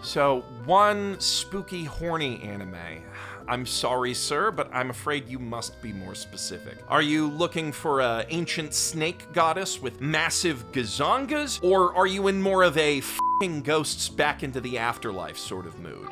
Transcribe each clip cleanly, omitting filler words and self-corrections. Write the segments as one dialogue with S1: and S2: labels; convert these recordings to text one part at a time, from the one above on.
S1: So, one spooky, horny anime. I'm sorry, sir, but I'm afraid you must be more specific. Are you looking for an ancient snake goddess with massive gazongas? Or are you in more of a f***ing ghosts back into the afterlife sort of mood?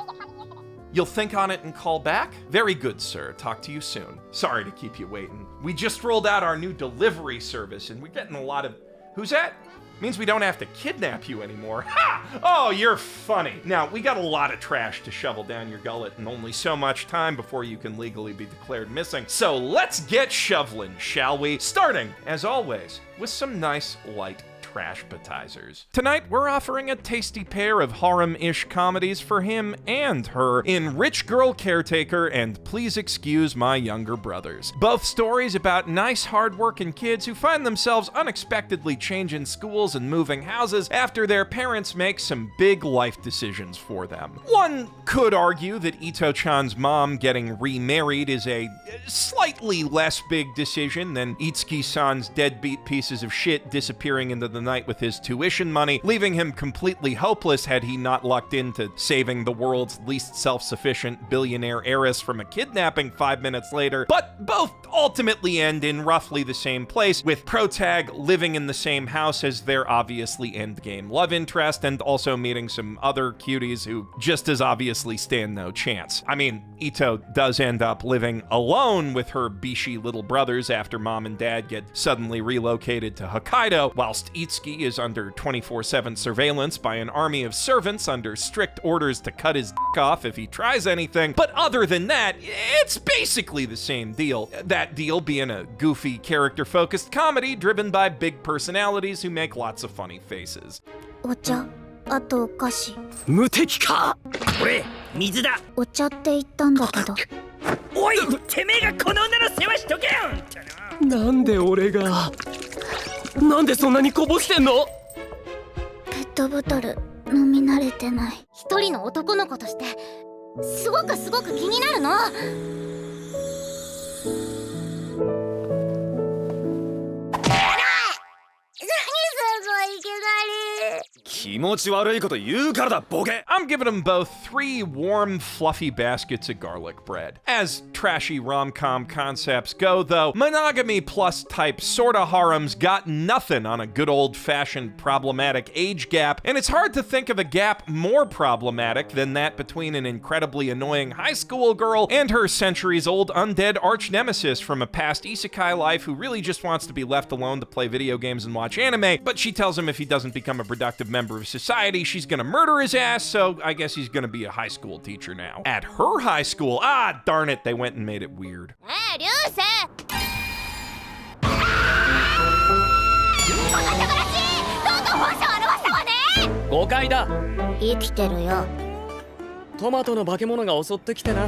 S1: You'll think on it and call back? Very good, sir. Talk to you soon. Sorry to keep you waiting. We just rolled out our new delivery service, and we're getting a lot of... Who's that? Means we don't have to kidnap you anymore. Ha! Oh, you're funny. Now, we got a lot of trash to shovel down your gullet and only so much time before you can legally be declared missing. So let's get shoveling, shall we? Starting, as always, with some nice, light Trashpetizers. Tonight, we're offering a tasty pair of harem-ish comedies for him and her in Rich Girl Caretaker and Please Excuse My Younger Brothers. Both stories about nice, hard-working kids who find themselves unexpectedly changing schools and moving houses after their parents make some big life decisions for them. One could argue that Ito-chan's mom getting remarried is a slightly less big decision than Itsuki-san's deadbeat pieces of shit disappearing into the night with his tuition money, leaving him completely hopeless had he not lucked into saving the world's least self-sufficient billionaire heiress from a kidnapping 5 minutes later. But both ultimately end in roughly the same place, with Protag living in the same house as their obviously endgame love interest and also meeting some other cuties who just as obviously stand no chance. I mean, Ito does end up living alone with her Bishi little brothers after mom and dad get suddenly relocated to Hokkaido, whilst Itsuki is under 24/7 surveillance by an army of servants under strict orders to cut his dick off if he tries anything. But other than that, it's basically the same deal. That deal being a goofy, character-focused comedy driven by big personalities who make lots of funny faces.
S2: お茶、あとお菓子。
S3: 無敵か。これ水だ。
S2: お茶って言ったんだけど。
S3: おい、てめえがこの女の世話しとけよ。なんで俺が。なんでそんなにこぼしてんの？
S2: ペットボトル飲み慣れてない。一人の男の子としてすごく気になるの。
S3: 気持ち悪いこと言うからだ、ボケ!
S1: I'm giving them both 3 warm, fluffy baskets of garlic bread. As trashy rom-com concepts go, though, monogamy plus type sorta harems got nothing on a good old-fashioned problematic age gap, and it's hard to think of a gap more problematic than that between an incredibly annoying high school girl and her centuries-old undead arch-nemesis from a past isekai life who really just wants to be left alone to play video games and watch anime, but she tells him if he doesn't become a productive member of society, she's gonna murder his ass, so I guess he's gonna be a high school teacher now. At her high school, ah, darn it, they went and made it weird.
S3: 誤解だ。
S2: 生きてるよ。
S3: トマトの化け物が襲ってきてな。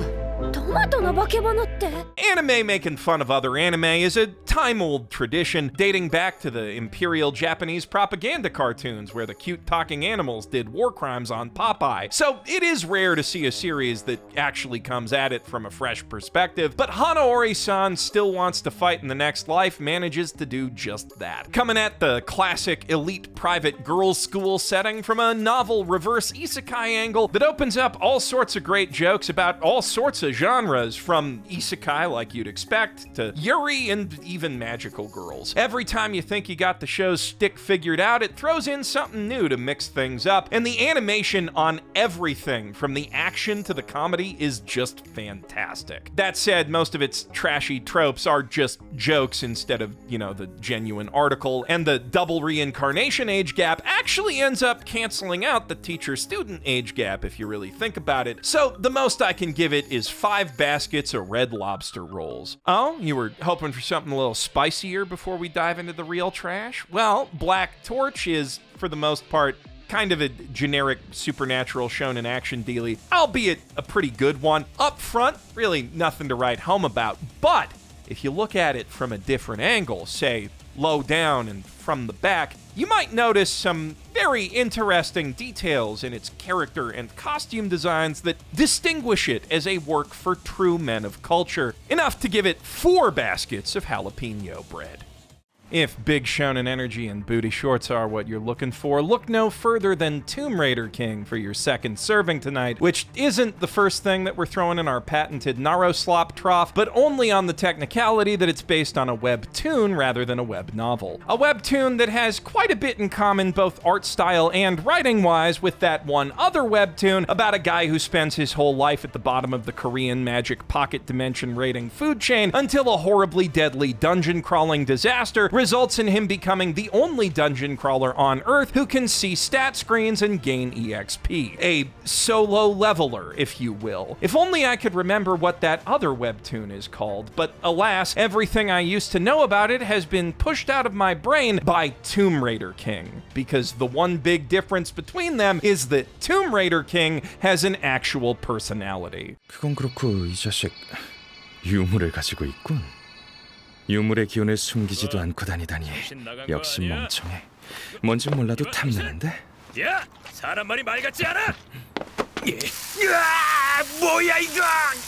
S2: トマトの化け物って？
S1: Anime making fun of other anime is a time-old tradition dating back to the imperial Japanese propaganda cartoons where the cute talking animals did war crimes on Popeye. So it is rare to see a series that actually comes at it from a fresh perspective, but Hanaori-san Still Wants to Fight in the Next Life manages to do just that. Coming at the classic elite private girls' school setting from a novel reverse isekai angle that opens up all sorts of great jokes about all sorts of genres, from isekai like you'd expect, to yuri, and even magical girls. Every time you think you got the show's stick figured out, it throws in something new to mix things up, and the animation on everything, from the action to the comedy, is just fantastic. That said, most of its trashy tropes are just jokes instead of, the genuine article, and the double reincarnation age gap actually ends up canceling out the teacher-student age gap if you really think about it. So the most I can give it is 5 baskets of Red Lobster rolls. Oh, you were hoping for something a little spicier before we dive into the real trash? Well, Black Torch is, for the most part, kind of a generic supernatural shonen action dealie, albeit a pretty good one. Up front, really nothing to write home about, but if you look at it from a different angle, say low down and from the back, you might notice some very interesting details in its character and costume designs that distinguish it as a work for true men of culture, enough to give it 4 baskets of jalapeno bread. If big shonen energy and booty shorts are what you're looking for, look no further than Tomb Raider King for your second serving tonight, which isn't the first thing that we're throwing in our patented Narouslop Trough, but only on the technicality that it's based on a webtoon rather than a web novel. A webtoon that has quite a bit in common both art style and writing-wise with that one other webtoon about a guy who spends his whole life at the bottom of the Korean magic pocket dimension raiding food chain until a horribly deadly dungeon crawling disaster results in him becoming the only dungeon crawler on Earth who can see stat screens and gain EXP. A solo leveler, if you will. If only I could remember what that other webtoon is called, but alas, everything I used to know about it has been pushed out of my brain by Tomb Raider King, because the one big difference between them is that Tomb Raider King has an actual personality.
S4: 그건 그렇고 이 자식 유물을 가지고 있군. 유물의 기운을 숨기지도 않고 다니다니 역시 멍청해. 뭔지 몰라도 탐나는데?
S3: 야! 사람 말이 말 같지 않아?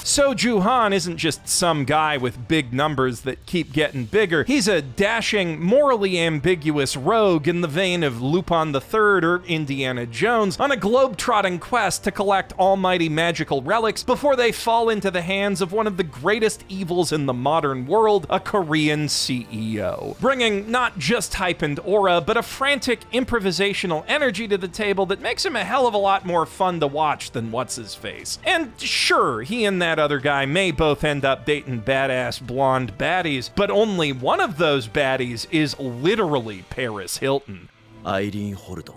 S1: Soju Han isn't just some guy with big numbers that keep getting bigger. He's a dashing, morally ambiguous rogue in the vein of Lupin III or Indiana Jones on a globe-trotting quest to collect almighty magical relics before they fall into the hands of one of the greatest evils in the modern world, a Korean CEO. Bringing not just hype and aura, but a frantic improvisational energy to the table that makes him a hell of a lot more fun to watch than what's-his-face. And sure, he and that other guy may both end up dating badass blonde baddies, but only one of those baddies is literally Paris Hilton.
S5: アイリーン・ホルトン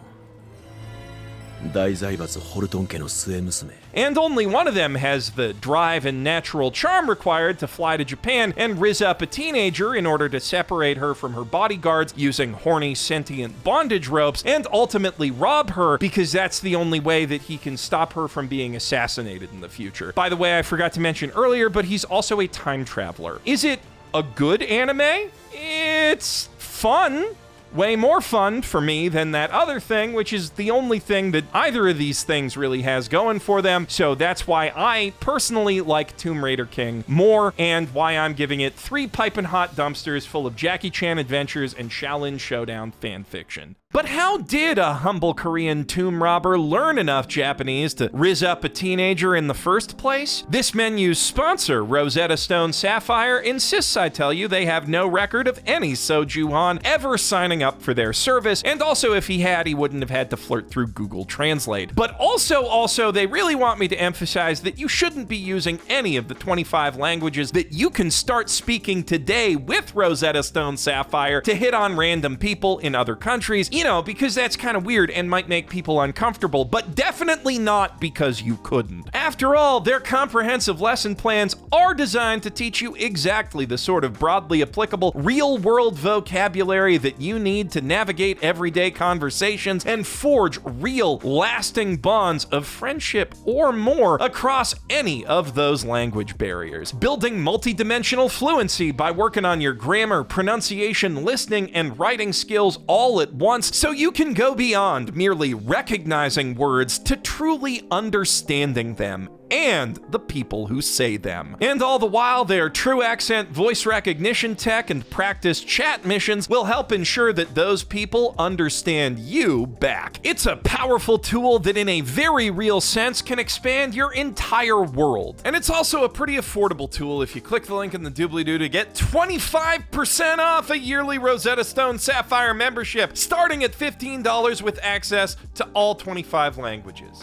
S5: 大財閥ホルトン家の末娘
S1: And only one of them has the drive and natural charm required to fly to Japan and rizz up a teenager in order to separate her from her bodyguards using horny sentient bondage ropes and ultimately rob her because that's the only way that he can stop her from being assassinated in the future. By the way, I forgot to mention earlier, but he's also a time traveler. Is it a good anime? It's fun. Way more fun for me than that other thing, which is the only thing that either of these things really has going for them. So that's why I personally like Tomb Raider King more, and why I'm giving it 3 piping hot dumpsters full of Jackie Chan adventures and Shaolin Showdown fanfiction. But how did a humble Korean tomb robber learn enough Japanese to rizz up a teenager in the first place? This menu's sponsor, Rosetta Stone Sapphire, insists I tell you they have no record of any Soju Han ever signing up for their service, and also if he had, he wouldn't have had to flirt through Google Translate. But also, they really want me to emphasize that you shouldn't be using any of the 25 languages that you can start speaking today with Rosetta Stone Sapphire to hit on random people in other countries. You know, because that's kind of weird and might make people uncomfortable, but definitely not because you couldn't. After all, their comprehensive lesson plans are designed to teach you exactly the sort of broadly applicable real-world vocabulary that you need to navigate everyday conversations and forge real, lasting bonds of friendship or more across any of those language barriers. Building multidimensional fluency by working on your grammar, pronunciation, listening, and writing skills all at once, so you can go beyond merely recognizing words to truly understanding them and the people who say them. And all the while, their true accent voice recognition tech and practice chat missions will help ensure that those people understand you back. It's a powerful tool that in a very real sense can expand your entire world. And it's also a pretty affordable tool if you click the link in the doobly-doo to get 25% off a yearly Rosetta Stone Sapphire membership, starting at $15 with access to all 25 languages.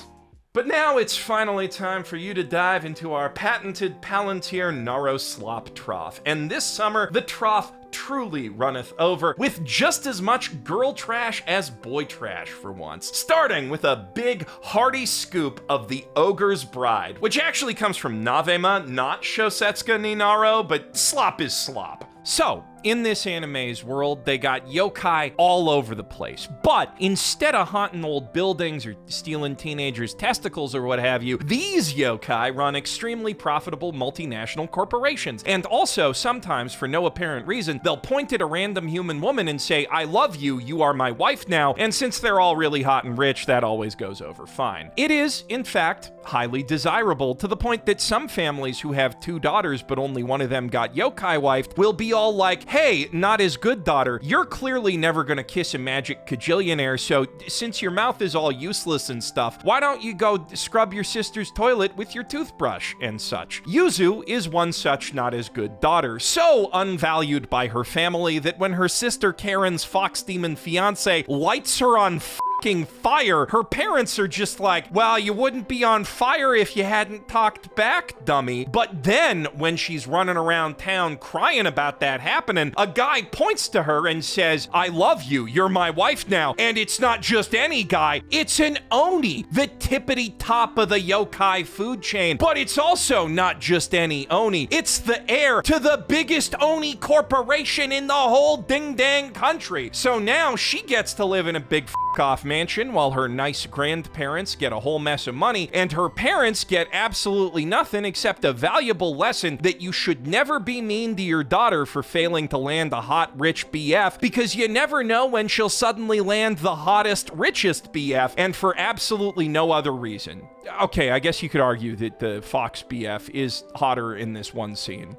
S1: But now it's finally time for you to dive into our patented Palantir Narouslop Trough. And this summer, the trough truly runneth over with just as much girl trash as boy trash for once. Starting with a big, hearty scoop of The Ogre's Bride, which actually comes from Navema, not Shosetsuka ni Naro, but slop is slop. So, in this anime's world, they got yokai all over the place. But instead of haunting old buildings or stealing teenagers' testicles or what have you, these yokai run extremely profitable multinational corporations. And also, sometimes, for no apparent reason, they'll point at a random human woman and say, "I love you, you are my wife now," and since they're all really hot and rich, that always goes over fine. It is, in fact, highly desirable, to the point that some families who have 2 daughters but only one of them got yokai wifed will be all like, hey, not as good daughter, you're clearly never gonna kiss a magic cajillionaire, so since your mouth is all useless and stuff, why don't you go scrub your sister's toilet with your toothbrush and such? Yuzu is one such not as good daughter, so unvalued by her family that when her sister Karen's fox demon fiance lights her on fucking fire, her parents are just like, well, you wouldn't be on fire if you hadn't talked back, dummy. But then when she's running around town crying about that happening, a guy points to her and says, I love you, you're my wife now. And it's not just any guy, it's an Oni, the tippity top of the yokai food chain. But it's also not just any Oni, it's the heir to the biggest Oni corporation in the whole ding-dang country. So now she gets to live in a big off mansion while her nice grandparents get a whole mess of money, and her parents get absolutely nothing except a valuable lesson that you should never be mean to your daughter for failing to land a hot, rich BF, because you never know when she'll suddenly land the hottest, richest BF, and for absolutely no other reason. Okay, I guess you could argue that the Fox BF is hotter in this one scene.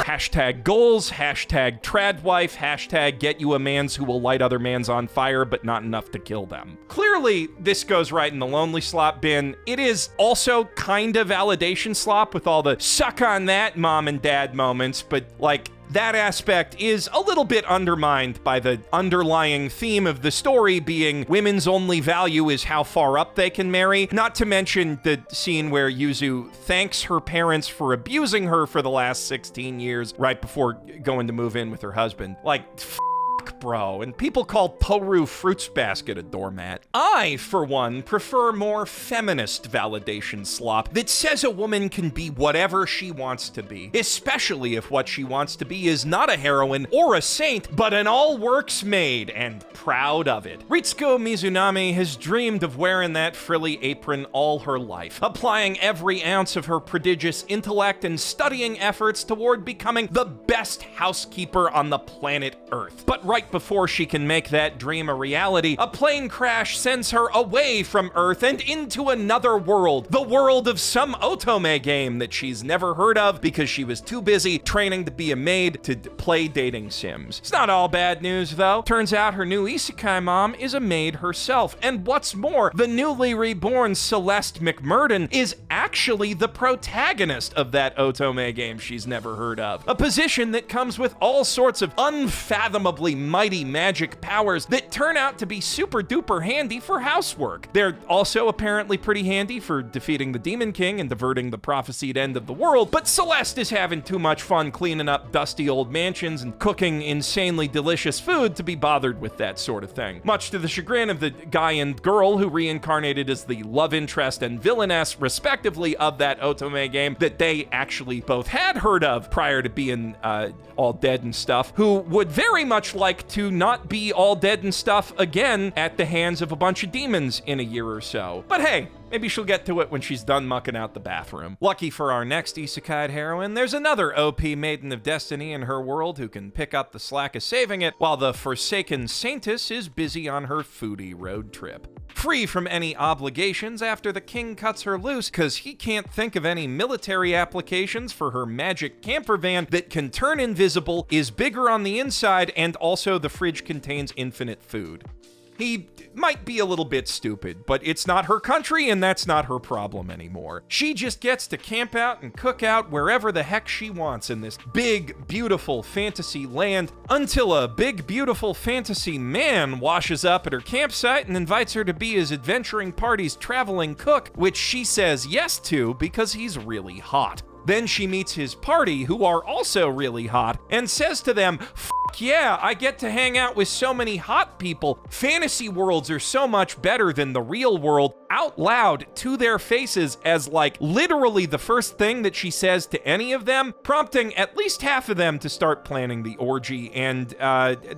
S1: Hashtag goals, hashtag tradwife, hashtag get you a mans who will light other mans on fire, but not enough to kill them. Clearly, this goes right in the lonely slop bin. It is also kind of validation slop with all the suck on that mom and dad moments, but like, that aspect is a little bit undermined by the underlying theme of the story being women's only value is how far up they can marry, not to mention the scene where Yuzu thanks her parents for abusing her for the last 16 years right before going to move in with her husband. Like, bro, and people call Toru Fruits Basket a doormat. I, for one, prefer more feminist validation slop that says a woman can be whatever she wants to be, especially if what she wants to be is not a heroine or a saint, but an all-works maid, and proud of it. Ritsuko Mizunami has dreamed of wearing that frilly apron all her life, applying every ounce of her prodigious intellect and studying efforts toward becoming the best housekeeper on the planet Earth. But right before she can make that dream a reality, a plane crash sends her away from Earth and into another world, the world of some otome game that she's never heard of because she was too busy training to be a maid to play dating sims. It's not all bad news, though. Turns out her new isekai mom is a maid herself, and what's more, the newly reborn Celeste McMurden is actually the protagonist of that otome game she's never heard of, a position that comes with all sorts of unfathomably mighty magic powers that turn out to be super duper handy for housework. They're also apparently pretty handy for defeating the Demon King and diverting the prophesied end of the world, but Celeste is having too much fun cleaning up dusty old mansions and cooking insanely delicious food to be bothered with that sort of thing. Much to the chagrin of the guy and girl who reincarnated as the love interest and villainess, respectively, of that otome game that they actually both had heard of prior to being all dead and stuff, who would very much like to not be all dead and stuff again at the hands of a bunch of demons in a year or so. But hey, maybe she'll get to it when she's done mucking out the bathroom. Lucky for our next isekai heroine, there's another OP Maiden of Destiny in her world who can pick up the slack of saving it, while the Forsaken Saintess is busy on her foodie road trip. Free from any obligations after the king cuts her loose because he can't think of any military applications for her magic camper van that can turn invisible, is bigger on the inside, and also the fridge contains infinite food. He might be a little bit stupid, but it's not her country and that's not her problem anymore. She just gets to camp out and cook out wherever the heck she wants in this big, beautiful fantasy land until a big, beautiful fantasy man washes up at her campsite and invites her to be his adventuring party's traveling cook, which she says yes to because he's really hot. Then she meets his party, who are also really hot, and says to them, yeah, I get to hang out with so many hot people. Fantasy worlds are so much better than the real world, out loud to their faces as like literally the first thing that she says to any of them, prompting at least half of them to start planning the orgy. And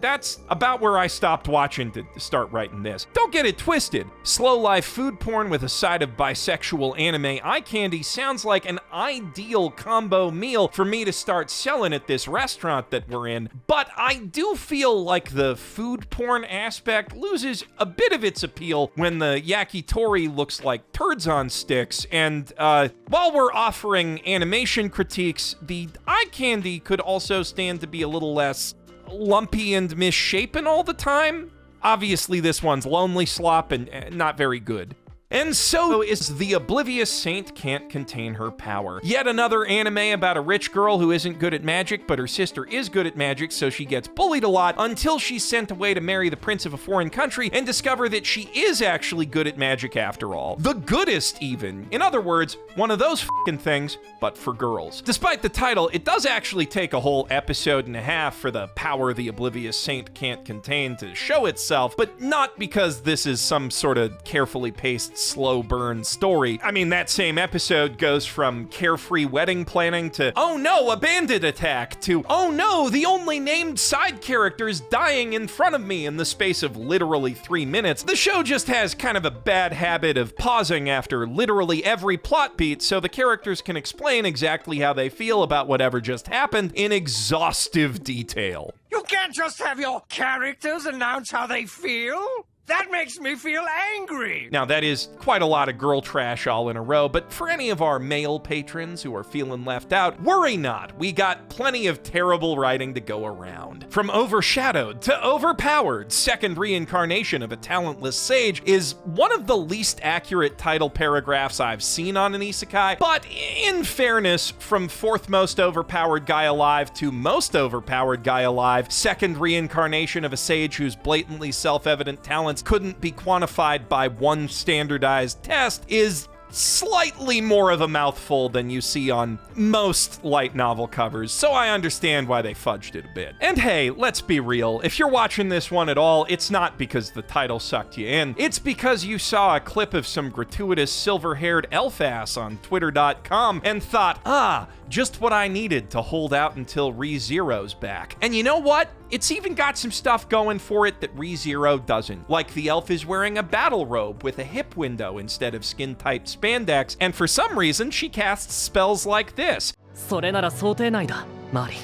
S1: that's about where I stopped watching to start writing this. Don't get it twisted. Slow life food porn with a side of bisexual anime eye candy sounds like an ideal combo meal for me to start selling at this restaurant that we're in, but I do feel like the food porn aspect loses a bit of its appeal when the yakitori story looks like turds on sticks, and while we're offering animation critiques, the eye candy could also stand to be a little less lumpy and misshapen all the time. Obviously, this one's lonely slop and not very good. And so is The Oblivious Saint Can't Contain Her Power. Yet another anime about a rich girl who isn't good at magic, but her sister is good at magic, so she gets bullied a lot until she's sent away to marry the prince of a foreign country and discover that she is actually good at magic after all. The goodest, even. In other words, one of those f***ing things, but for girls. Despite the title, it does actually take a whole episode and a half for the power the Oblivious Saint can't contain to show itself, but not because this is some sort of carefully paced slow burn story. I mean, that same episode goes from carefree wedding planning to, oh no, a bandit attack, to, oh no, the only named side character is dying in front of me in the space of literally 3 minutes. The show just has kind of a bad habit of pausing after literally every plot beat so the characters can explain exactly how they feel about whatever just happened in exhaustive detail.
S3: You can't just have your characters announce how they feel. That makes me feel angry!
S1: Now, that is quite a lot of girl trash all in a row, but for any of our male patrons who are feeling left out, worry not. We got plenty of terrible writing to go around. From overshadowed to overpowered, second reincarnation of a talentless sage is one of the least accurate title paragraphs I've seen on an isekai, but in fairness, from fourth most overpowered guy alive to most overpowered guy alive, second reincarnation of a sage whose blatantly self-evident talents couldn't be quantified by one standardized test is slightly more of a mouthful than you see on most light novel covers, so I understand why they fudged it a bit. And hey, let's be real, if you're watching this one at all, it's not because the title sucked you in, it's because you saw a clip of some gratuitous silver-haired elf ass on twitter.com and thought, just what I needed to hold out until ReZero's back. And you know what? It's even got some stuff going for it that ReZero doesn't. Like the elf is wearing a battle robe with a hip window instead of skin-tight spandex, and for some reason she casts spells like this.
S3: それなら想定内だ、マーリン。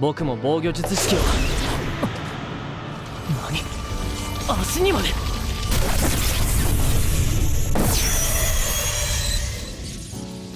S3: 僕も防御術式を。何？足にまで。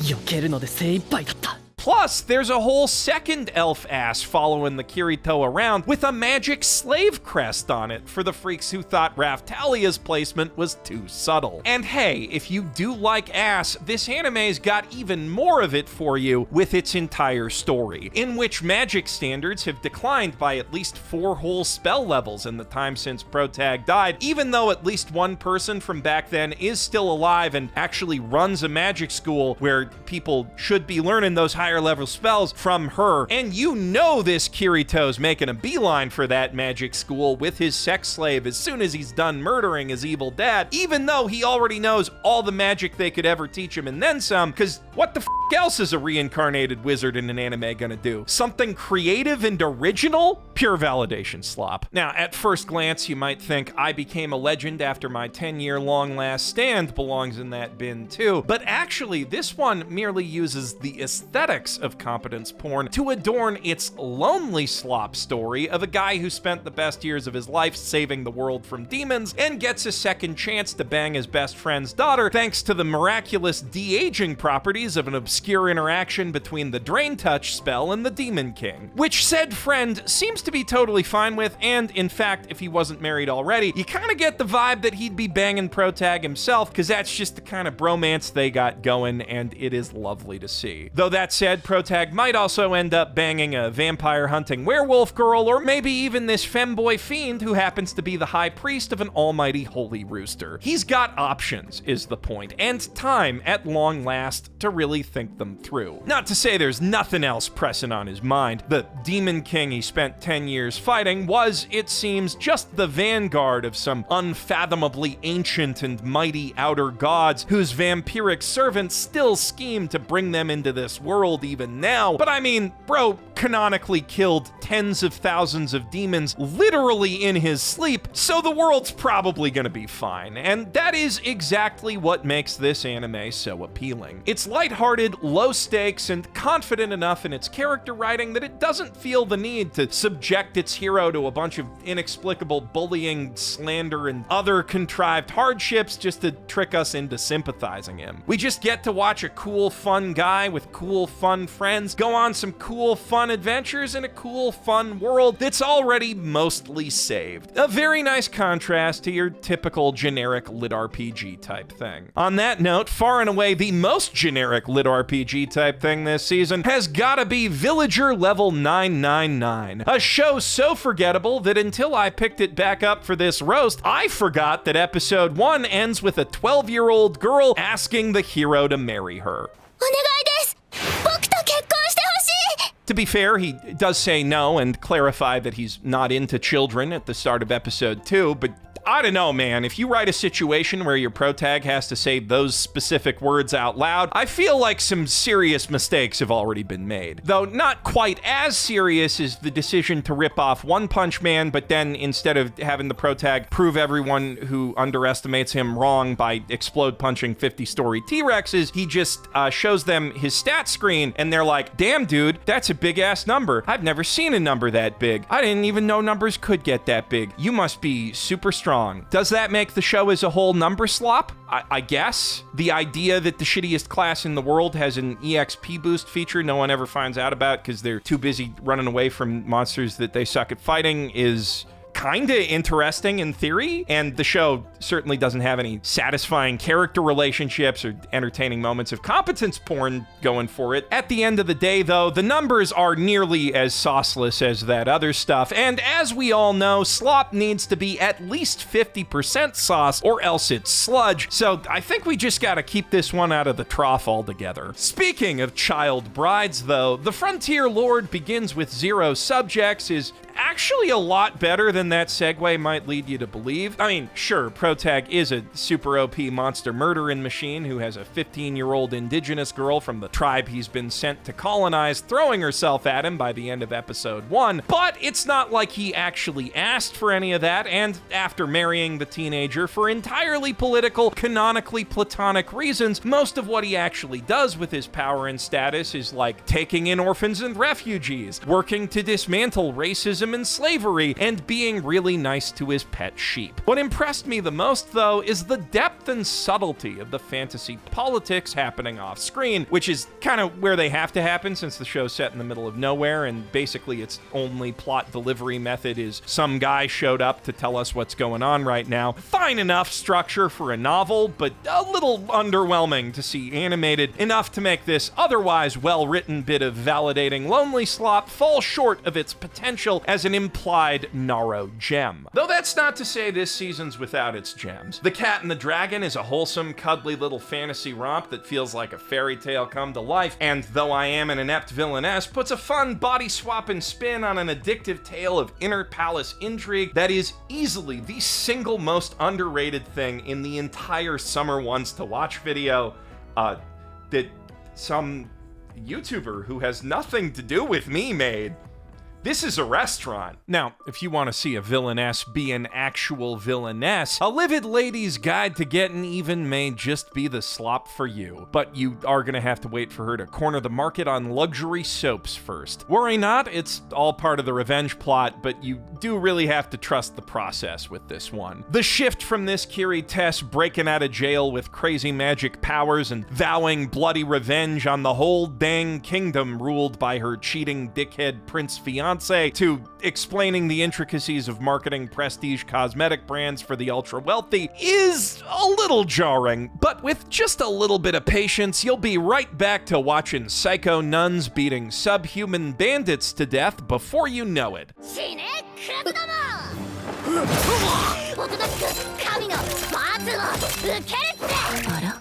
S3: 避けるので精一杯だった。
S1: Plus, there's a whole second elf ass following the Kirito around with a magic slave crest on it for the freaks who thought Raftalia's placement was too subtle. And hey, if you do like ass, this anime's got even more of it for you with its entire story, in which magic standards have declined by at least 4 whole spell levels in the time since Protag died, even though at least one person from back then is still alive and actually runs a magic school where people should be learning those higher level spells from her. And you know this Kirito's making a beeline for that magic school with his sex slave as soon as he's done murdering his evil dad, even though he already knows all the magic they could ever teach him and then some, because what the f else is a reincarnated wizard in an anime gonna do? Something creative and original? Pure validation slop. Now, at first glance, you might think I became a legend after my 10-year long last stand belongs in that bin too, but actually this one merely uses the aesthetics of competence porn to adorn its lonely slop story of a guy who spent the best years of his life saving the world from demons and gets a second chance to bang his best friend's daughter thanks to the miraculous de-aging properties of an obscure interaction between the Drain Touch spell and the Demon King, which said friend seems to be totally fine with, and in fact, if he wasn't married already, you kind of get the vibe that he'd be banging Protag himself, because that's just the kind of bromance they got going, and it is lovely to see. Though that said, Protag might also end up banging a vampire-hunting werewolf girl, or maybe even this femboy fiend who happens to be the high priest of an almighty holy rooster. He's got options, is the point, and time, at long last, to really think them through. Not to say there's nothing else pressing on his mind. The Demon King he spent 10 years fighting was, it seems, just the vanguard of some unfathomably ancient and mighty outer gods whose vampiric servants still scheme to bring them into this world even now. But I mean, bro, canonically killed tens of thousands of demons literally in his sleep, so the world's probably gonna be fine. And that is exactly what makes this anime so appealing. It's lighthearted, low stakes, and confident enough in its character writing that it doesn't feel the need to subject its hero to a bunch of inexplicable bullying, slander, and other contrived hardships just to trick us into sympathizing him. We just get to watch a cool, fun guy with cool, fun friends go on some cool, fun adventures in a cool, fun world that's already mostly saved. A very nice contrast to your typical generic lit RPG type thing. On that note, far and away the most generic lit RPG type thing this season has gotta be Villager Level 999, a show so forgettable that until I picked it back up for this roast, I forgot that episode 1 ends with a 12-year-old girl asking the hero to marry her.
S2: お願いです。僕と結婚してほしい。
S1: To be fair, he does say no and clarify that he's not into children at the start of episode 2, but I don't know, man. If you write a situation where your protag has to say those specific words out loud, I feel like some serious mistakes have already been made. Though not quite as serious as the decision to rip off One Punch Man, but then instead of having the protag prove everyone who underestimates him wrong by explode punching 50-story T-Rexes, he just shows them his stat screen, and they're like, damn, dude, that's a big-ass number. I've never seen a number that big. I didn't even know numbers could get that big. You must be super strong. Does that make the show as a whole number slop? I guess. The idea that the shittiest class in the world has an EXP boost feature no one ever finds out about because they're too busy running away from monsters that they suck at fighting is kinda interesting in theory, and the show certainly doesn't have any satisfying character relationships or entertaining moments of competence porn going for it. At the end of the day, though, the numbers are nearly as sauceless as that other stuff, and as we all know, slop needs to be at least 50% sauce or else it's sludge, so I think we just gotta keep this one out of the trough altogether. Speaking of child brides, though, The Frontier Lord Begins with Zero Subjects is actually a lot better than that segue might lead you to believe. I mean, sure, Protag is a super OP monster murdering machine who has a 15-year-old indigenous girl from the tribe he's been sent to colonize throwing herself at him by the end of episode 1, but it's not like he actually asked for any of that, and after marrying the teenager for entirely political, canonically platonic reasons, most of what he actually does with his power and status is like taking in orphans and refugees, working to dismantle racism and slavery, and being really nice to his pet sheep. What impressed me the most, though, is the depth and subtlety of the fantasy politics happening off screen, which is kind of where they have to happen since the show's set in the middle of nowhere, and basically its only plot delivery method is some guy showed up to tell us what's going on right now. Fine enough structure for a novel, but a little underwhelming to see animated enough to make this otherwise well-written bit of validating lonely slop fall short of its potential as an implied Naro gem. Though that's not to say this season's without its gems. The Cat and the Dragon is a wholesome, cuddly little fantasy romp that feels like a fairy tale come to life, and though I am an inept villainess, puts a fun body-swapping spin on an addictive tale of inner palace intrigue that is easily the single most underrated thing in the entire Summer Wants to Watch video that some YouTuber who has nothing to do with me made. This is a restaurant. Now, if you want to see a villainess be an actual villainess, A Livid Lady's Guide to Getting Even may just be the slop for you. But you are gonna have to wait for her to corner the market on luxury soaps first. Worry not, it's all part of the revenge plot, but you do really have to trust the process with this one. The shift from this Kiri Tess breaking out of jail with crazy magic powers and vowing bloody revenge on the whole dang kingdom ruled by her cheating dickhead prince fiancé to explaining the intricacies of marketing prestige cosmetic brands for the ultra-wealthy is a little jarring, but with just a little bit of patience, you'll be right back to watching psycho nuns beating subhuman bandits to death before you know it.
S2: 死ねクズどもおとなしく神の罰を受けるってあら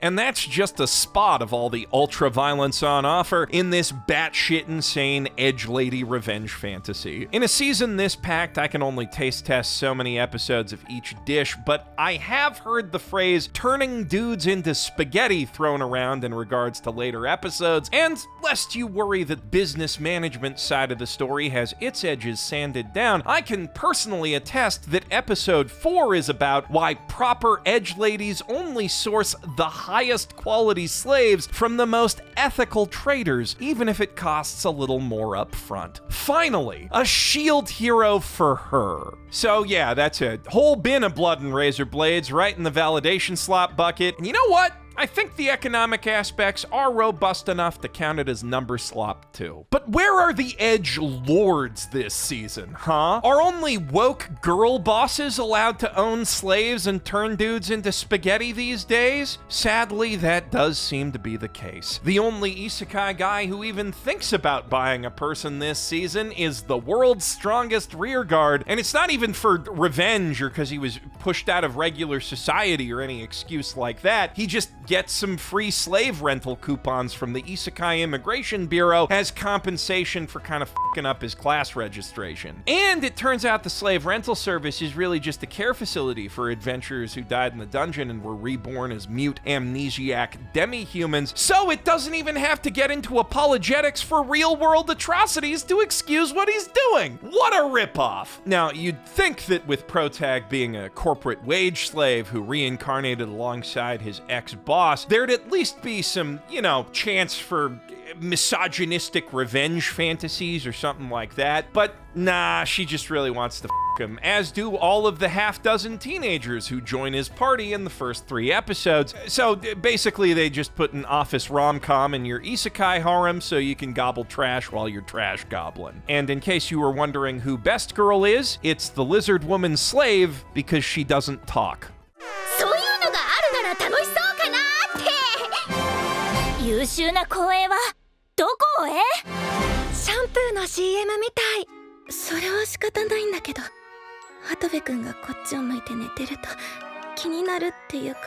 S1: And that's just a spot of all the ultra-violence on offer in this batshit insane edge lady revenge fantasy. In a season this packed, I can only taste test so many episodes of each dish, but I have heard the phrase turning dudes into spaghetti thrown around in regards to later episodes, and lest you worry that business management side of the story has its edges sanded down, I can personally attest that episode 4 is about why proper edge ladies only source the highest quality slaves from the most ethical traders, even if it costs a little more up front. Finally, a shield hero for her. So yeah, that's a whole bin of blood and razor blades right in the validation slot bucket. And you know what? I think the economic aspects are robust enough to count it as number slop too. But where are the edge lords this season, huh? Are only woke girl bosses allowed to own slaves and turn dudes into spaghetti these days? Sadly, that does seem to be the case. The only isekai guy who even thinks about buying a person this season is the world's strongest rearguard, and it's not even for revenge or because he was pushed out of regular society or any excuse like that. He just gets some free slave rental coupons from the Isekai Immigration Bureau as compensation for kind of fucking up his class registration. And it turns out the slave rental service is really just a care facility for adventurers who died in the dungeon and were reborn as mute amnesiac demi-humans, so it doesn't even have to get into apologetics for real-world atrocities to excuse what he's doing. What a ripoff! Now, you'd think that with Protag being a corporate wage slave who reincarnated alongside his ex-boss, there'd at least be some, chance for misogynistic revenge fantasies or something like that. But nah, she just really wants to f him, as do all of the half-dozen teenagers who join his party in the first 3 episodes. So basically, they just put an office rom-com in your isekai harem so you can gobble trash while you're trash goblin. And in case you were wondering who Best Girl is, it's the lizard woman slave because she doesn't talk.
S2: そういうのがあるなら楽しそうかなって。優秀な公園はどこへ？シャンプーの CM みたい。それは仕方ないんだけど、鳩部くんがこっちを向いて寝てると気になるっていうか。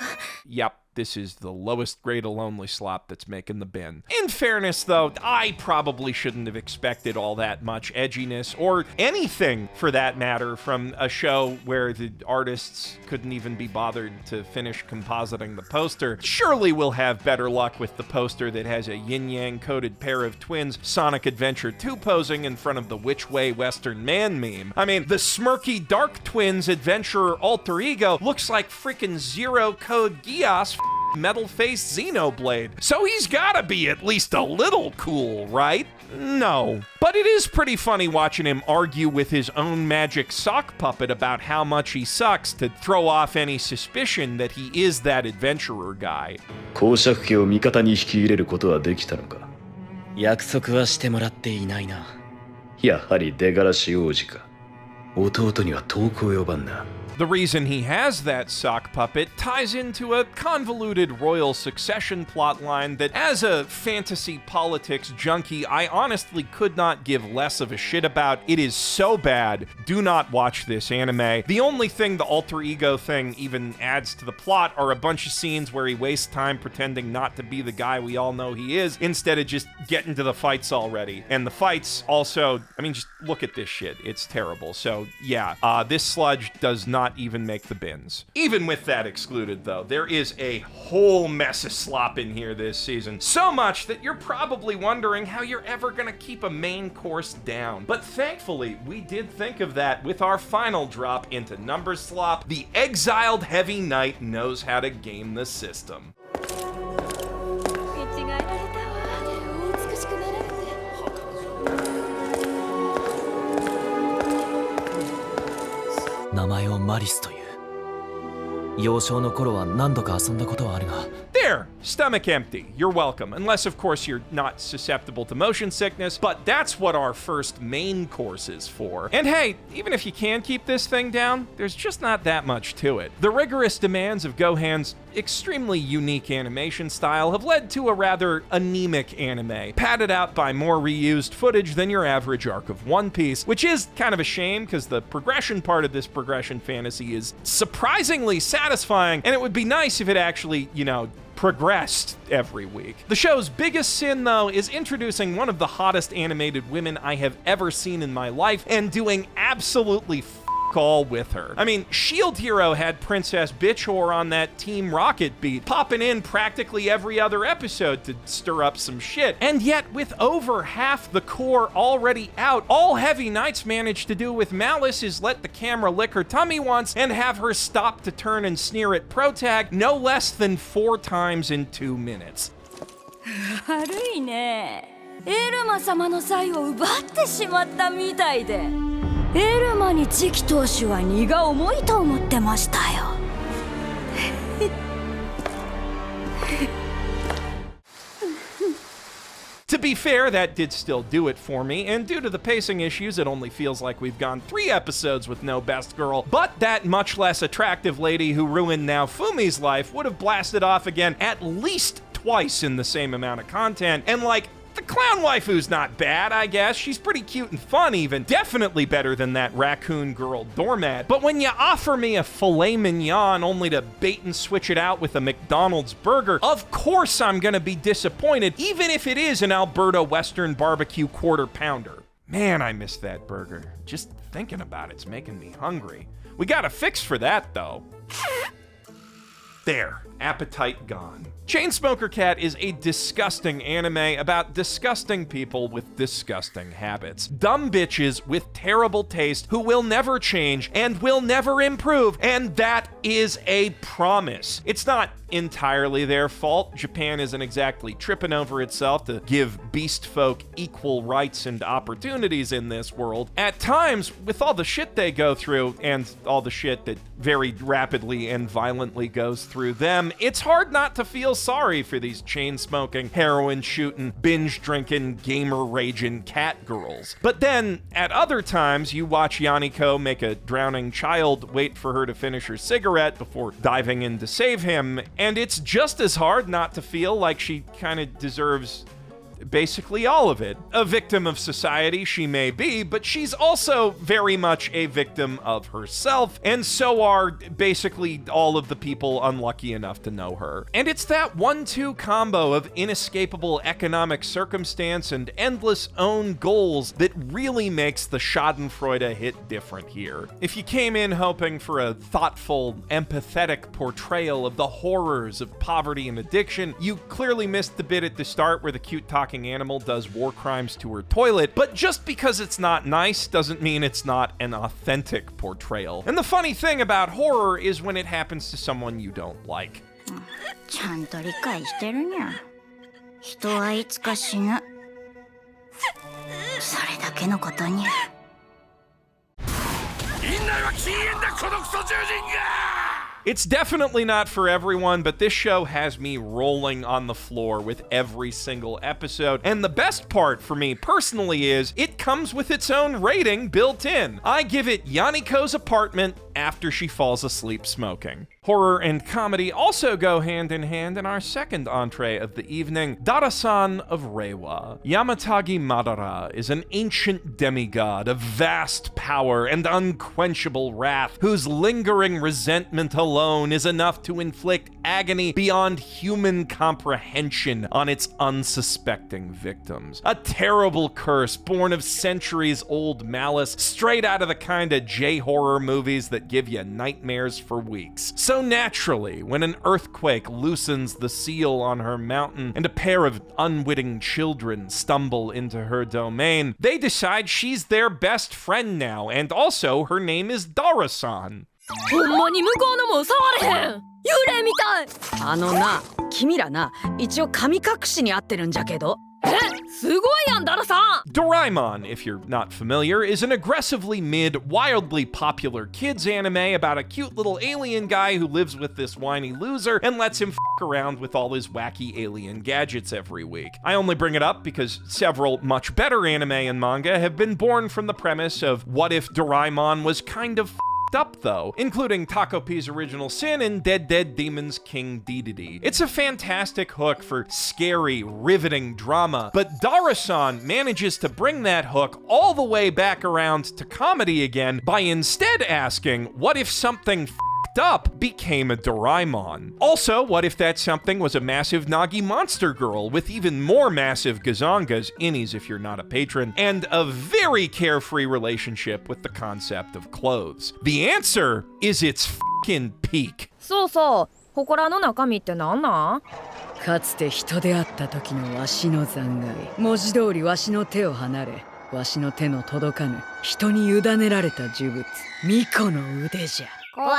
S1: Yep. This is the lowest grade of lonely slop that's making the bin. In fairness, though, I probably shouldn't have expected all that much edginess, or anything for that matter, from a show where the artists couldn't even be bothered to finish compositing the poster. Surely we'll have better luck with the poster that has a yin-yang coded pair of twins Sonic Adventure 2 posing in front of the Which Way Western Man meme. I mean, the smirky Dark Twins adventurer alter ego looks like freaking Zero Code Geass metal-faced Xenoblade. So he's gotta be at least a little cool, right? No. But it is pretty funny watching him argue with his own magic sock puppet about how much he sucks to throw off any suspicion that he is that adventurer guy.
S5: 公爵家を味方に引き入れることはできたのか。約束はしてもらっていないな。やはり出がらし王子か。弟には遠く及ばんな。
S1: The reason he has that sock puppet ties into a convoluted royal succession plotline that, as a fantasy politics junkie, I honestly could not give less of a shit about. It is so bad. Do not watch this anime. The only thing the alter ego thing even adds to the plot are a bunch of scenes where he wastes time pretending not to be the guy we all know he is, instead of just getting to the fights already. And the fights also, I mean, just look at this shit. It's terrible. So yeah, this sludge does not even make the bins. Even with that excluded, though, there is a whole mess of slop in here this season. So much that you're probably wondering how you're ever gonna keep a main course down. But thankfully, we did think of that with our final drop into number slop. The exiled Heavy Knight knows how to game the system.
S3: 名前をマリスという。幼少の頃は何度か遊んだことはあるが。
S1: There! Stomach empty. You're welcome. Unless, of course, you're not susceptible to motion sickness, but that's what our first main course is for. And hey, even if you can keep this thing down, there's just not that much to it. The rigorous demands of Gohan's extremely unique animation style have led to a rather anemic anime, padded out by more reused footage than your average arc of One Piece, which is kind of a shame because the progression part of this progression fantasy is surprisingly satisfying, and it would be nice if it actually, progressed every week. The show's biggest sin, though, is introducing one of the hottest animated women I have ever seen in my life and doing absolutely all with her. I mean, Shield Hero had Princess Bitch Whore on that Team Rocket beat, popping in practically every other episode to stir up some shit. And yet, with over half the core already out, all Heavy Knights managed to do with Malice is let the camera lick her tummy once and have her stop to turn and sneer at Protag no less than 4 times in 2 minutes.
S2: 悪いね。エルマ様の才を奪ってしまったみたいで。エルマに次期当主は荷が重いと思ってましたよ。
S1: To be fair, that did still do it for me, and due to the pacing issues, it only feels like we've gone 3 episodes with no best girl, but that much less attractive lady who ruined Naofumi's life would have blasted off again at least twice in the same amount of content, and like, the clown waifu's not bad, I guess. She's pretty cute and fun even. Definitely better than that raccoon girl doormat. But when you offer me a filet mignon only to bait and switch it out with a McDonald's burger, of course I'm gonna be disappointed, even if it is an Alberta Western barbecue quarter pounder. Man, I miss that burger. Just thinking about it's making me hungry. We got a fix for that, though. There, appetite gone. Chainsmoker Cat is a disgusting anime about disgusting people with disgusting habits. Dumb bitches with terrible taste who will never change and will never improve, and that is a promise. It's not entirely their fault. Japan isn't exactly tripping over itself to give beast folk equal rights and opportunities in this world. At times, with all the shit they go through and all the shit that very rapidly and violently goes through them, it's hard not to feel sorry for these chain-smoking, heroin-shooting, binge-drinking, gamer-raging cat girls. But then, at other times, you watch Yaniko make a drowning child wait for her to finish her cigarette before diving in to save him, and it's just as hard not to feel like she kind of deserves basically all of it. A victim of society she may be, but she's also very much a victim of herself, and so are basically all of the people unlucky enough to know her. And it's that 1-2 combo of inescapable economic circumstance and endless own goals that really makes the schadenfreude hit different here. If you came in hoping for a thoughtful, empathetic portrayal of the horrors of poverty and addiction, you clearly missed the bit at the start where the cute talking animal does war crimes to her toilet, but just because it's not nice doesn't mean it's not an authentic portrayal. And the funny thing about horror is when it happens to someone you don't like.
S2: ちゃんと理解してるにゃ。人はいつか死ぬ。それだけのことにゃ。
S3: 院内は禁煙だ、このクソ獣人が！
S1: It's definitely not for everyone, but this show has me rolling on the floor with every single episode. And the best part for me personally is it comes with its own rating built in. I give it Yaniko's apartment after she falls asleep smoking. Horror and comedy also go hand in hand in our second entree of the evening, Dara-san of Reiwa. Yamatagi Madara is an ancient demigod of vast power and unquenchable wrath, whose lingering resentment alone is enough to inflict agony beyond human comprehension on its unsuspecting victims. A terrible curse born of centuries-old malice, straight out of the kind of J-horror movies that give you nightmares for weeks. So naturally, when an earthquake loosens the seal on her mountain and a pair of unwitting children stumble into her domain, they decide she's their best friend now, and also her name is Dara-san.
S2: ほんまに向こうのも触れへん。幽霊みたい。
S6: あのな、君らな、一応神隠しにあってるんじゃけど。
S2: すごいやん、ダラさん。
S1: Doraemon, if you're not familiar, is an aggressively mid, wildly popular kids anime about a cute little alien guy who lives with this whiny loser and lets him f*** around with all his wacky alien gadgets every week. I only bring it up because several much better anime and manga have been born from the premise of what if Doraemon was kind of up though, including Taco P's Original Sin and Dead Dead Demon's King Dedede. It's a fantastic hook for scary, riveting drama, but Dara-san manages to bring that hook all the way back around to comedy again by instead asking, what if something up became a Doraemon? Also, what if that something was a massive Nagi monster girl with even more massive gazongas, innies if you're not a patron, and a very carefree relationship with the concept of clothes? The answer is its f***ing peak.
S6: そうそう、祠の中身ってなんなん？かつて人であった時のわしの残骸、文字通りわしの手を離れ、わしの手の届かぬ人に委ねられた呪物、巫女の腕じゃ。
S2: わ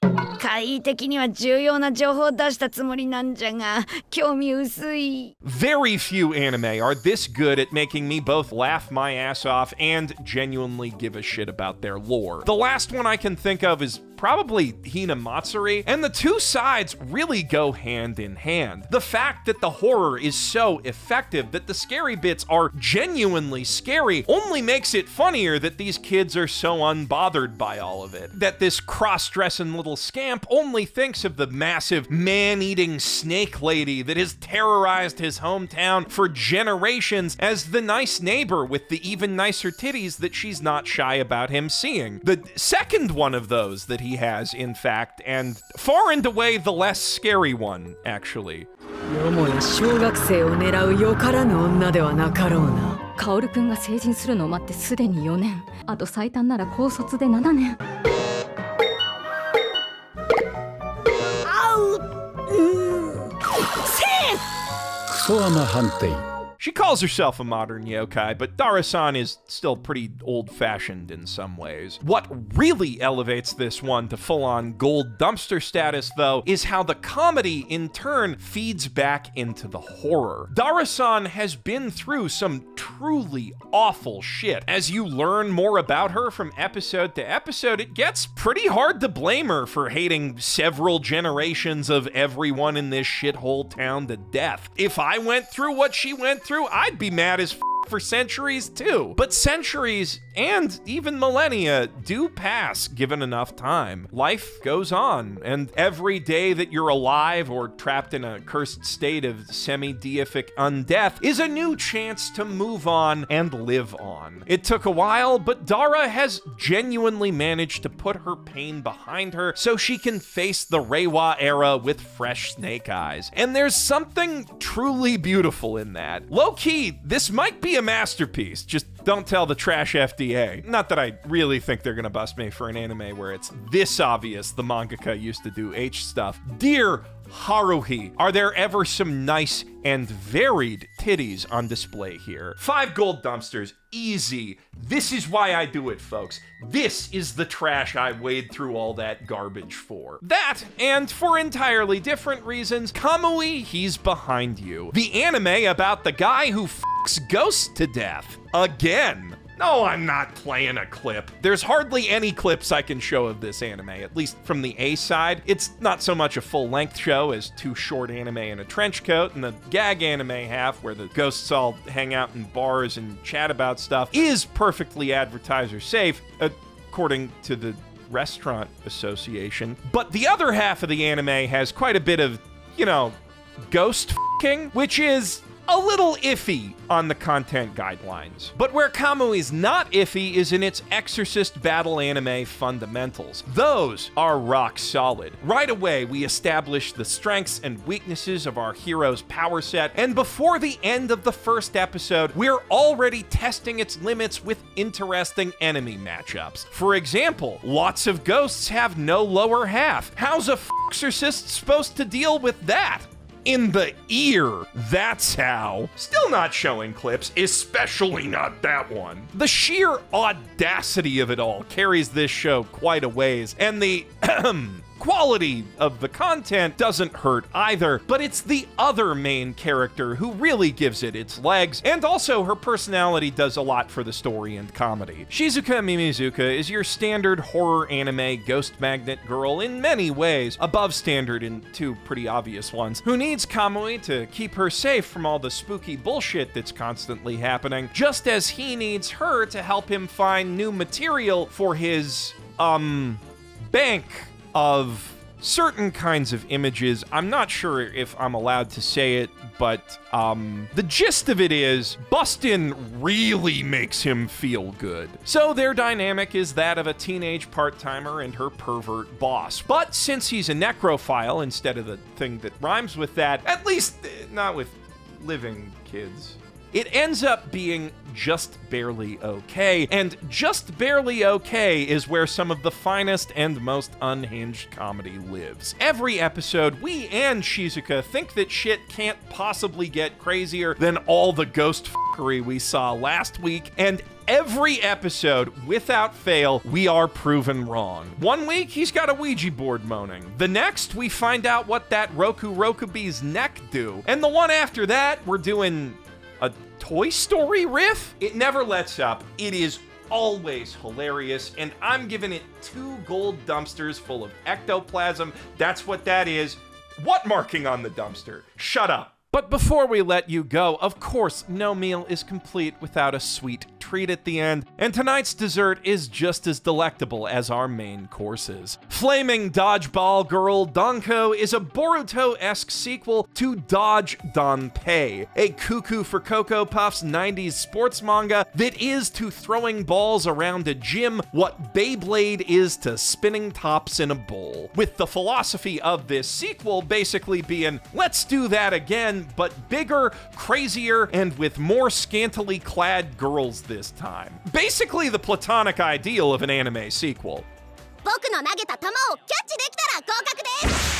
S2: ー。
S6: 怪異的には重要な情報を出したつもりなんじゃが、興味薄い。
S1: Very few anime are this good at making me both laugh my ass off and genuinely give a shit about their lore. The last one I can think of is probably Hina Matsuri, and the two sides really go hand in hand. The fact that the horror is so effective that the scary bits are genuinely scary only makes it funnier that these kids are so unbothered by all of it. That this cross-dressing little scamp only thinks of the massive man-eating snake lady that has terrorized his hometown for generations as the nice neighbor with the even nicer titties that she's not shy about him seeing. The second one of those that he has, in fact, and far and away the less scary one, actually.
S6: よもや小学生を狙うよからぬ女ではなかろうな。
S7: カオルくんが成人するのを待ってすでに4年。あと最短なら高卒で7年。
S5: クソ穴判定。
S1: She calls herself a modern yokai, but Dara-san is still pretty old-fashioned in some ways. What really elevates this one to full-on gold dumpster status, though, is how the comedy, in turn, feeds back into the horror. Dara-san has been through some truly awful shit. As you learn more about her from episode to episode, it gets pretty hard to blame her for hating several generations of everyone in this shithole town to death. If I went through what she went through, I'd be mad as for centuries too. But centuries and even millennia do pass given enough time. Life goes on, and every day that you're alive or trapped in a cursed state of semi-deific undeath is a new chance to move on and live on. It took a while, but Dara has genuinely managed to put her pain behind her so she can face the Reiwa era with fresh snake eyes. And there's something truly beautiful in that. Low-key, this might be a masterpiece. Just don't tell the Trash FDA. Not that I really think they're gonna bust me for an anime where it's this obvious the mangaka used to do H stuff. Dear Haruhi, are there ever some nice and varied titties on display here? 5 gold dumpsters, easy. This is why I do it, folks. This is the trash I wade through all that garbage for. That, and for entirely different reasons, Kamui, he's behind you. The anime about the guy who f***s ghosts to death. Again. No, I'm not playing a clip. There's hardly any clips I can show of this anime, at least from the A side. It's not so much a full-length show as 2 short anime in a trench coat, and the gag anime half, where the ghosts all hang out in bars and chat about stuff, is perfectly advertiser safe, according to the Restaurant Association. But the other half of the anime has quite a bit of, you know, ghost f***ing, which is a little iffy on the content guidelines. But where Kamui's not iffy is in its exorcist battle anime fundamentals. Those are rock solid. Right away, we establish the strengths and weaknesses of our hero's power set, and before the end of the first episode, we're already testing its limits with interesting enemy matchups. For example, lots of ghosts have no lower half. How's a f***exorcist supposed to deal with that? In the ear, that's how. Still not showing clips, especially not that one. The sheer audacity of it all carries this show quite a ways, and the quality of the content doesn't hurt either, but it's the other main character who really gives it its legs, and also her personality does a lot for the story and comedy. Shizuka Mimizuka is your standard horror anime ghost magnet girl in many ways, above standard in 2 pretty obvious ones, who needs Kamui to keep her safe from all the spooky bullshit that's constantly happening, just as he needs her to help him find new material for his, bank of certain kinds of images. I'm not sure if I'm allowed to say it, but the gist of it is Bustin really makes him feel good. So their dynamic is that of a teenage part-timer and her pervert boss. But since he's a necrophile instead of the thing that rhymes with that, at least not with living kids, it ends up being just barely okay, and just barely okay is where some of the finest and most unhinged comedy lives. Every episode, we and Shizuka think that shit can't possibly get crazier than all the ghost f***ery we saw last week, and every episode, without fail, we are proven wrong. One week, he's got a Ouija board moaning. The next, we find out what that Rokubee's neck do. And the one after that, we're doing a Toy Story riff? It never lets up. It is always hilarious, and I'm giving it 2 gold dumpsters full of ectoplasm. That's what that is. What marking on the dumpster? Shut up. But before we let you go, of course, no meal is complete without a sweet treat at the end, and tonight's dessert is just as delectable as our main courses. Flaming Dodgeball Girl Danko is a Boruto-esque sequel to Dodge Danpei, a Cuckoo for Cocoa Puffs 90s sports manga that is to throwing balls around a gym what Beyblade is to spinning tops in a bowl. With the philosophy of this sequel basically being, let's do that again, but bigger, crazier, and with more scantily clad girls this time. Basically the platonic ideal of an anime sequel.
S2: 僕の投げた球をキャッチできたら合格です。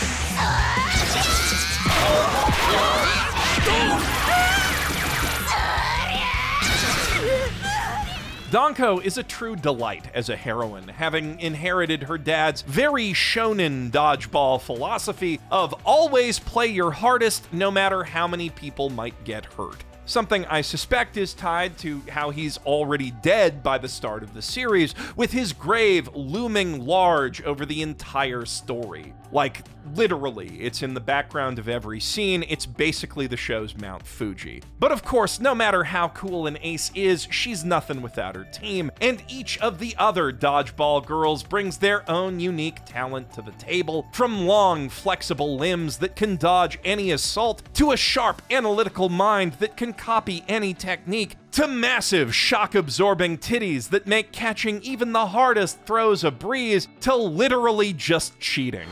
S1: Danko is a true delight as a heroine, having inherited her dad's very shonen dodgeball philosophy of always play your hardest no matter how many people might get hurt. Something I suspect is tied to how he's already dead by the start of the series, with his grave looming large over the entire story. Like, literally, it's in the background of every scene. It's basically the show's Mount Fuji. But of course, no matter how cool an ace is, she's nothing without her team, and each of the other dodgeball girls brings their own unique talent to the table, from long, flexible limbs that can dodge any assault, to a sharp, analytical mind that can copy any technique, to massive, shock-absorbing titties that make catching even the hardest throws a breeze, to literally just cheating.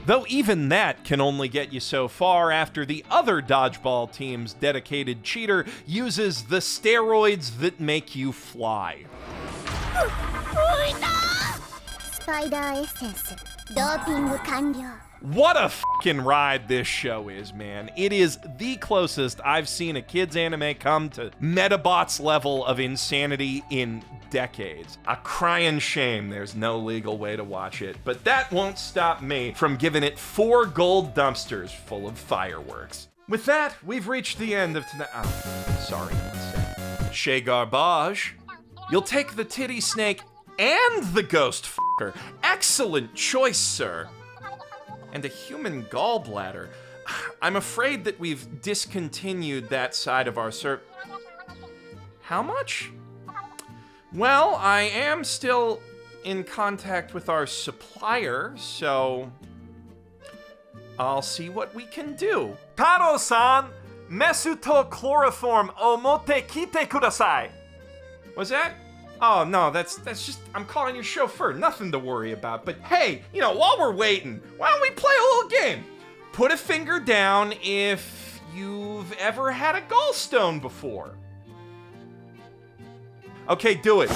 S1: Though even that can only get you so far after the other dodgeball team's dedicated cheater uses the steroids that make you fly.
S2: スパイダーエッセンスドーピング完了。
S1: What a fucking ride this show is, man. It is the closest I've seen a kids anime come to Medabots level of insanity in decades. A crying shame there's no legal way to watch it, but that won't stop me from giving it 4 gold dumpsters full of fireworks. With that, we've reached the end of tonight. Oh, sorry, one sec. Chez Garbage, you'll take the titty snake and the ghost fucker. Excellent choice, sir. And a human gallbladder. I'm afraid that we've discontinued that side of our How much? Well, I am still in contact with our supplier, so I'll see what we can do. Taro-san, mesu to chloroform omote kite kudasai. Was that? Oh, no, that's just, I'm calling your chauffeur, nothing to worry about. But hey, you know, while we're waiting, why don't we play a little game? Put a finger down if you've ever had a gallstone before. Okay, do it.